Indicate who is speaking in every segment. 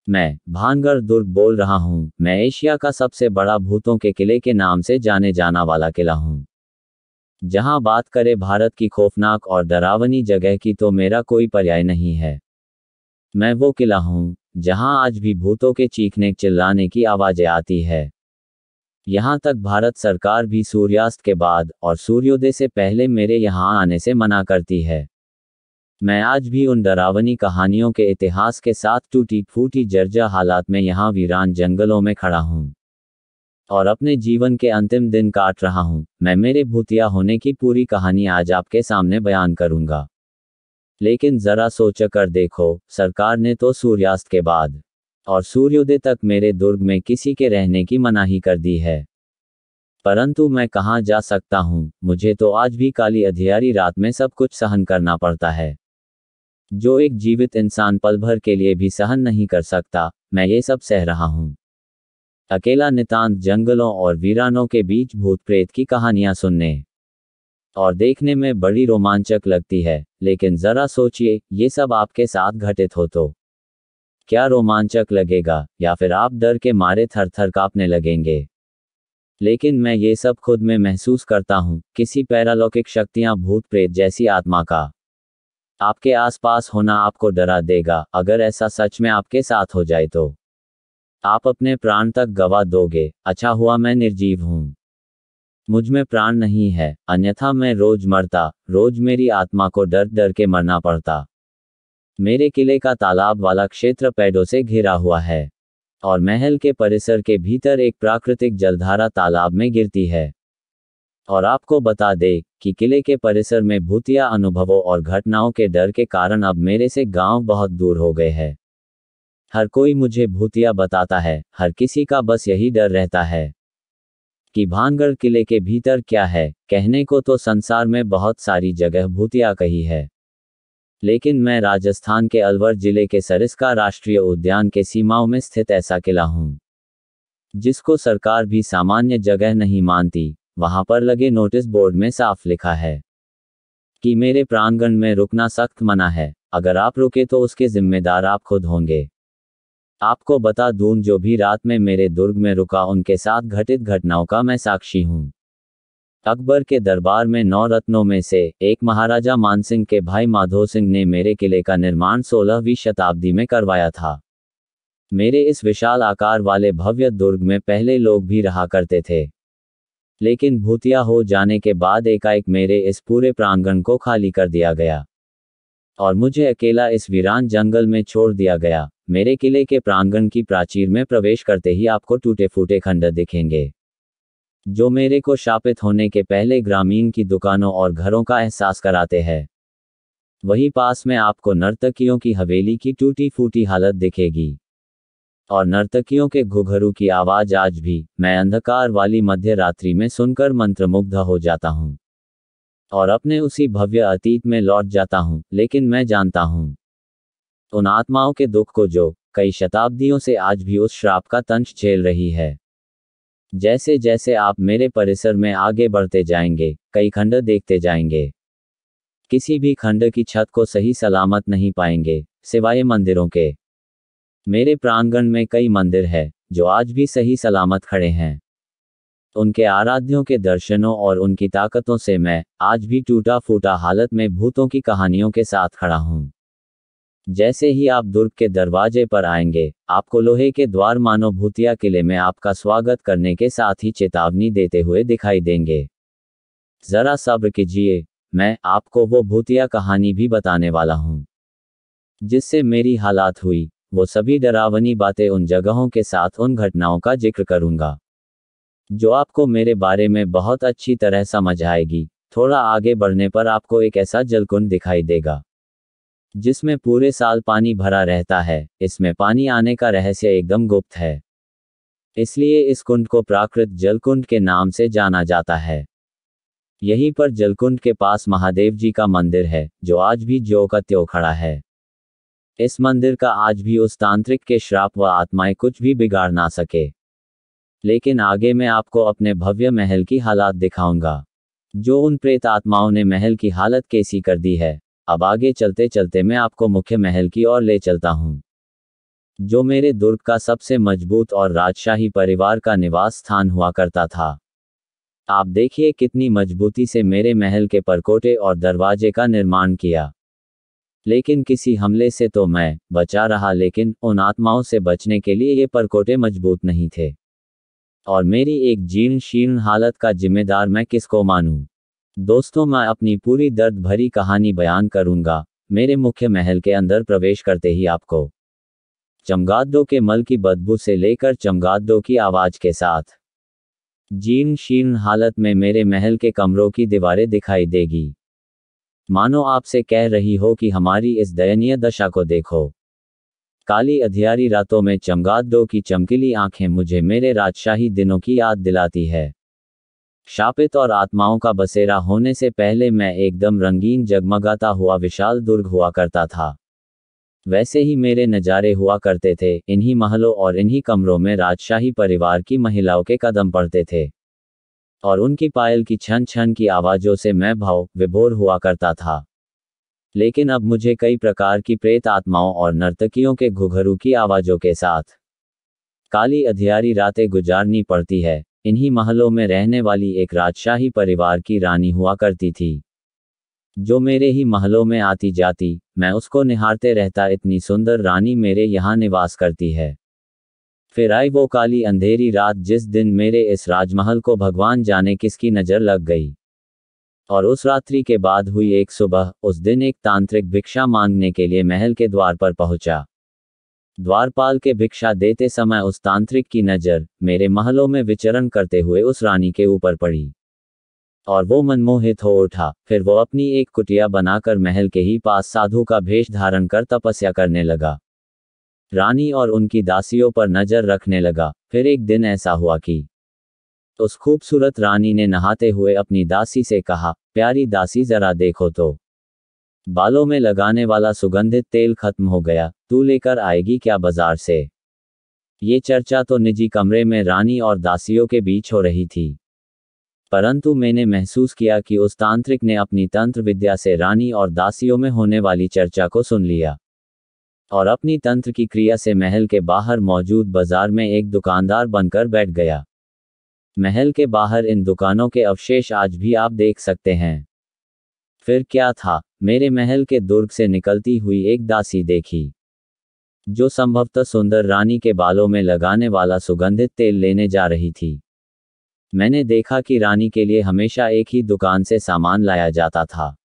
Speaker 1: मैं भानगढ़ दुर्ग बोल रहा हूँ। मैं एशिया का सबसे बड़ा भूतों के किले के नाम से जाने जाना वाला किला हूँ। जहाँ बात करें भारत की खौफनाक और डरावनी जगह की तो मेरा कोई पर्याय नहीं है। मैं वो किला हूँ जहाँ आज भी भूतों के चीखने चिल्लाने की आवाजें आती है। यहाँ तक भारत सरकार भी सूर्यास्त के बाद और सूर्योदय से पहले मेरे यहाँ आने से मना करती है। मैं आज भी उन डरावनी कहानियों के इतिहास के साथ टूटी फूटी जर्जर हालात में यहाँ वीरान जंगलों में खड़ा हूँ और अपने जीवन के अंतिम दिन काट रहा हूँ। मैं मेरे भूतिया होने की पूरी कहानी आज आपके सामने बयान करूंगा। लेकिन जरा सोच कर देखो, सरकार ने तो सूर्यास्त के बाद और सूर्योदय तक मेरे दुर्ग में किसी के रहने की मनाही कर दी है। परंतु मैं कहाँ जा सकता हूँ? मुझे तो आज भी काली अंधियारी रात में सब कुछ सहन करना पड़ता है, जो एक जीवित इंसान पल भर के लिए भी सहन नहीं कर सकता। मैं ये सब सह रहा हूँ अकेला, नितांत जंगलों और वीरानों के बीच भूत प्रेत की कहानियां सुनने और देखने में बड़ी रोमांचक लगती है। लेकिन जरा सोचिए, ये सब आपके साथ घटित हो तो क्या रोमांचक लगेगा, या फिर आप डर के मारे थर थर कांपने लगेंगे? लेकिन मैं ये सब खुद में महसूस करता हूँ। किसी पैरालौकिक शक्तियां, भूत प्रेत जैसी आत्मा का आपके आसपास होना आपको डरा देगा। अगर ऐसा सच में आपके साथ हो जाए तो आप अपने प्राण तक गवा दोगे। अच्छा हुआ मैं निर्जीव हूँ, मुझ में प्राण नहीं है, अन्यथा मैं रोज मरता। रोज मेरी आत्मा को डर डर के मरना पड़ता। मेरे किले का तालाब वाला क्षेत्र पेड़ों से घिरा हुआ है और महल के परिसर के भीतर एक प्राकृतिक जलधारा तालाब में गिरती है। और आपको बता दे कि किले के परिसर में भूतिया अनुभवों और घटनाओं के डर के कारण अब मेरे से गांव बहुत दूर हो गए हैं। हर कोई मुझे भूतिया बताता है। हर किसी का बस यही डर रहता है कि भानगढ़ किले के भीतर क्या है। कहने को तो संसार में बहुत सारी जगह भूतिया कही है, लेकिन मैं राजस्थान के अलवर जिले के सरिस्का राष्ट्रीय उद्यान के सीमाओं में स्थित ऐसा किला हूँ जिसको सरकार भी सामान्य जगह नहीं मानती। वहां पर लगे नोटिस बोर्ड में साफ लिखा है कि मेरे प्रांगण में रुकना सख्त मना है। अगर आप रुके तो उसके जिम्मेदार आप खुद होंगे। आपको बता दूं, जो भी रात में मेरे दुर्ग में रुका उनके साथ घटित घटनाओं का मैं साक्षी हूं। अकबर के दरबार में 9 रत्नों में से एक महाराजा मानसिंह के भाई माधो सिंह ने मेरे किले का निर्माण 16वीं शताब्दी में करवाया था। मेरे इस विशाल आकार वाले भव्य दुर्ग में पहले लोग भी रहा करते थे, लेकिन भूतिया हो जाने के बाद एकाएक मेरे इस पूरे प्रांगण को खाली कर दिया गया और मुझे अकेला इस वीरान जंगल में छोड़ दिया गया। मेरे किले के प्रांगण की प्राचीर में प्रवेश करते ही आपको टूटे फूटे खंडर दिखेंगे, जो मेरे को शापित होने के पहले ग्रामीण की दुकानों और घरों का एहसास कराते हैं। वहीं पास में आपको नर्तकियों की हवेली की टूटी फूटी हालत दिखेगी और नर्तकियों के घुघरू की आवाज आज भी मैं अंधकार वाली मध्य रात्रि में सुनकर मंत्रमुग्ध हो जाता हूँ और अपने उसी भव्य अतीत में लौट जाता हूँ। लेकिन मैं जानता हूँ उन आत्माओं के दुख को जो कई शताब्दियों से आज भी उस श्राप का तंश झेल रही है। जैसे जैसे आप मेरे परिसर में आगे बढ़ते जाएंगे, कई खंड देखते जाएंगे। किसी भी खंड की छत को सही सलामत नहीं पाएंगे सिवाय मंदिरों के। मेरे प्रांगण में कई मंदिर हैं जो आज भी सही सलामत खड़े हैं। उनके आराध्यों के दर्शनों और उनकी ताकतों से मैं आज भी टूटा फूटा हालत में भूतों की कहानियों के साथ खड़ा हूँ। जैसे ही आप दुर्ग के दरवाजे पर आएंगे, आपको लोहे के द्वार मानो भूतिया किले में आपका स्वागत करने के साथ ही चेतावनी देते हुए दिखाई देंगे। जरा सब्र कीजिए, मैं आपको वो भूतिया कहानी भी बताने वाला हूँ जिससे मेरी हालात हुई। वो सभी डरावनी बातें, उन जगहों के साथ उन घटनाओं का जिक्र करूंगा जो आपको मेरे बारे में बहुत अच्छी तरह समझ आएगी। थोड़ा आगे बढ़ने पर आपको एक ऐसा जलकुंड दिखाई देगा जिसमें पूरे साल पानी भरा रहता है। इसमें पानी आने का रहस्य एकदम गुप्त है, इसलिए इस कुंड को प्राकृत जलकुंड के नाम से जाना जाता है। यहीं पर जलकुंड के पास महादेव जी का मंदिर है जो आज भी ज्यों का त्यों खड़ा है। इस मंदिर का आज भी उस तांत्रिक के श्राप व आत्माएं कुछ भी बिगाड़ ना सके। लेकिन आगे मैं आपको अपने भव्य महल की हालात दिखाऊंगा, जो उन प्रेत आत्माओं ने महल की हालत कैसी कर दी है। अब आगे चलते चलते मैं आपको मुख्य महल की ओर ले चलता हूँ। जो मेरे दुर्ग का सबसे मजबूत और राजशाही परिवार का निवास स्थान हुआ करता था। आप देखिए कितनी मजबूती से मेरे महल के परकोटे और दरवाजे का निर्माण किया। लेकिन किसी हमले से तो मैं बचा रहा, लेकिन उन आत्माओं से बचने के लिए ये परकोटे मजबूत नहीं थे। और मेरी एक जीर्ण शीर्ण हालत का जिम्मेदार मैं किसको मानूं? दोस्तों, मैं अपनी पूरी दर्द भरी कहानी बयान करूंगा, मेरे मुख्य महल के अंदर प्रवेश करते ही आपको चमगादड़ों के मल की बदबू से लेकर चमगादड़ों की आवाज के साथ जीर्ण शीर्ण हालत में मेरे महल के कमरों की दीवारें दिखाई देगी। मानो आपसे कह रही हो कि हमारी इस दयनीय दशा को देखो। काली अंधियारी रातों में चमगादड़ों की चमकीली आंखें मुझे मेरे राजशाही दिनों की याद दिलाती है। शापित और आत्माओं का बसेरा होने से पहले मैं एकदम रंगीन जगमगाता हुआ विशाल दुर्ग हुआ करता था। वैसे ही मेरे नज़ारे हुआ करते थे। इन्हीं महलों और इन्हीं कमरों में राजशाही परिवार की महिलाओं के कदम पड़ते थे और उनकी पायल की छन छन की आवाज़ों से मैं भाव विभोर हुआ करता था। लेकिन अब मुझे कई प्रकार की प्रेत आत्माओं और नर्तकियों के घुघरू की आवाज़ों के साथ काली अंधियारी रातें गुजारनी पड़ती है। इन्हीं महलों में रहने वाली एक राजशाही परिवार की रानी हुआ करती थी, जो मेरे ही महलों में आती जाती, मैं उसको निहारते रहता। इतनी सुंदर रानी मेरे यहाँ निवास करती है। फिर आई वो काली अंधेरी रात जिस दिन मेरे इस राजमहल को भगवान जाने किसकी नज़र लग गई। और उस रात्रि के बाद हुई एक सुबह, उस दिन एक तांत्रिक भिक्षा मांगने के लिए महल के द्वार पर पहुंचा। द्वारपाल के भिक्षा देते समय उस तांत्रिक की नज़र मेरे महलों में विचरण करते हुए उस रानी के ऊपर पड़ी और वो मनमोहित हो उठा। फिर वो अपनी एक कुटिया बनाकर महल के ही पास साधु का भेष धारण कर तपस्या करने लगा। रानी और उनकी दासियों पर नजर रखने लगा। फिर एक दिन ऐसा हुआ कि उस खूबसूरत रानी ने नहाते हुए अपनी दासी से कहा, प्यारी दासी जरा देखो तो, बालों में लगाने वाला सुगंधित तेल खत्म हो गया, तू लेकर आएगी क्या बाजार से? ये चर्चा तो निजी कमरे में रानी और दासियों के बीच हो रही थी, परंतु मैंने महसूस किया कि उस तांत्रिक ने अपनी तंत्र विद्या से रानी और दासियों में होने वाली चर्चा को सुन लिया और अपनी तंत्र की क्रिया से महल के बाहर मौजूद बाजार में एक दुकानदार बनकर बैठ गया। महल के बाहर इन दुकानों के अवशेष आज भी आप देख सकते हैं। फिर क्या था, मेरे महल के दुर्ग से निकलती हुई एक दासी देखी, जो संभवतः सुंदर रानी के बालों में लगाने वाला सुगंधित तेल लेने जा रही थी। मैंने देखा कि रानी के लिए हमेशा एक ही दुकान से सामान लाया जाता था,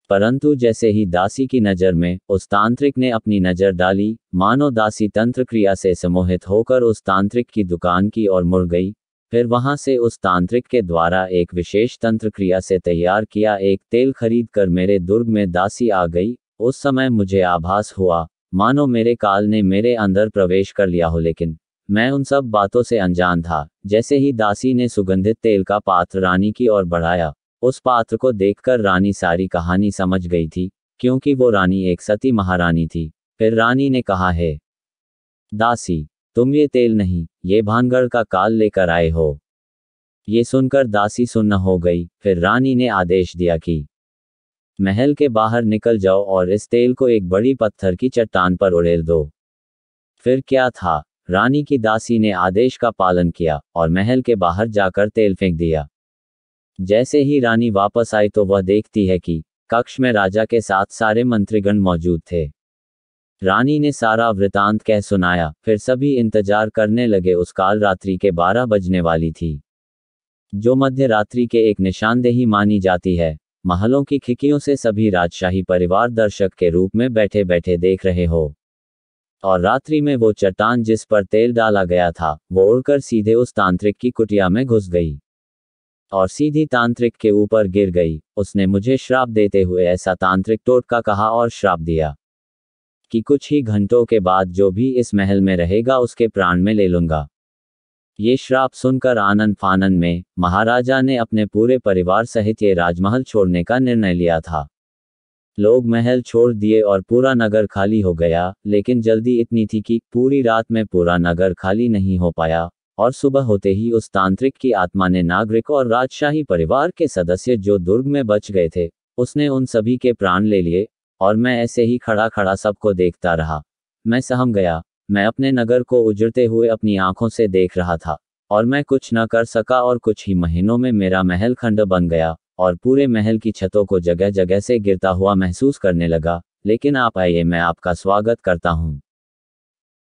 Speaker 1: परंतु जैसे ही दासी की नज़र में उस तांत्रिक ने अपनी नज़र डाली, मानो दासी तंत्र क्रिया से सम्मोहित होकर उस तांत्रिक की दुकान की ओर मुड़ गई। फिर वहां से उस तांत्रिक के द्वारा एक विशेष तंत्र क्रिया से तैयार किया एक तेल खरीद कर मेरे दुर्ग में दासी आ गई। उस समय मुझे आभास हुआ मानो मेरे काल ने मेरे अंदर प्रवेश कर लिया हो, लेकिन मैं उन सब बातों से अनजान था। जैसे ही दासी ने सुगंधित तेल का पात्र रानी की ओर बढ़ाया, उस पात्र को देखकर रानी सारी कहानी समझ गई थी, क्योंकि वो रानी एक सती महारानी थी। फिर रानी ने कहा, है दासी, तुम ये तेल नहीं, ये भानगढ़ का काल लेकर आए हो। ये सुनकर दासी सुन्न हो गई। फिर रानी ने आदेश दिया कि महल के बाहर निकल जाओ और इस तेल को एक बड़ी पत्थर की चट्टान पर उड़ेल दो। फिर क्या था, रानी की दासी ने आदेश का पालन किया और महल के बाहर जाकर तेल फेंक दिया। जैसे ही रानी वापस आई तो वह देखती है कि कक्ष में राजा के साथ सारे मंत्रीगण मौजूद थे। रानी ने सारा वृतांत कह सुनाया। फिर सभी इंतजार करने लगे। उस काल रात्रि के 12 बजने वाली थी, जो मध्य रात्रि के एक निशानदेही मानी जाती है। महलों की खिड़कियों से सभी राजशाही परिवार दर्शक के रूप में बैठे बैठे देख रहे हो, और रात्रि में वो चट्टान जिस पर तेल डाला गया था, वो उड़कर सीधे उस तांत्रिक की कुटिया में घुस गई और सीधी तांत्रिक के ऊपर गिर गई। उसने मुझे श्राप देते हुए ऐसा तांत्रिक टोटका कहा और श्राप दिया कि कुछ ही घंटों के बाद जो भी इस महल में रहेगा उसके प्राण में ले लूंगा। ये श्राप सुनकर आनंद फानन में महाराजा ने अपने पूरे परिवार सहित ये राजमहल छोड़ने का निर्णय लिया था। लोग महल छोड़ दिए और पूरा नगर खाली हो गया, लेकिन जल्दी इतनी थी कि पूरी रात में पूरा नगर खाली नहीं हो पाया और सुबह होते ही उस तांत्रिक की आत्मा ने नागरिक और राजशाही परिवार के सदस्य जो दुर्ग में बच गए थे, उसने उन सभी के प्राण ले लिए और मैं ऐसे ही खड़ा खड़ा सबको देखता रहा। मैं सहम गया। मैं अपने नगर को उजड़ते हुए अपनी आंखों से देख रहा था, और मैं कुछ न कर सका और कुछ ही महीनों में मेरा महल खंड बन गया, और पूरे महल की छतों को जगह जगह से गिरता हुआ महसूस करने लगा। लेकिन आप आइए, मैं आपका स्वागत करता हूँ।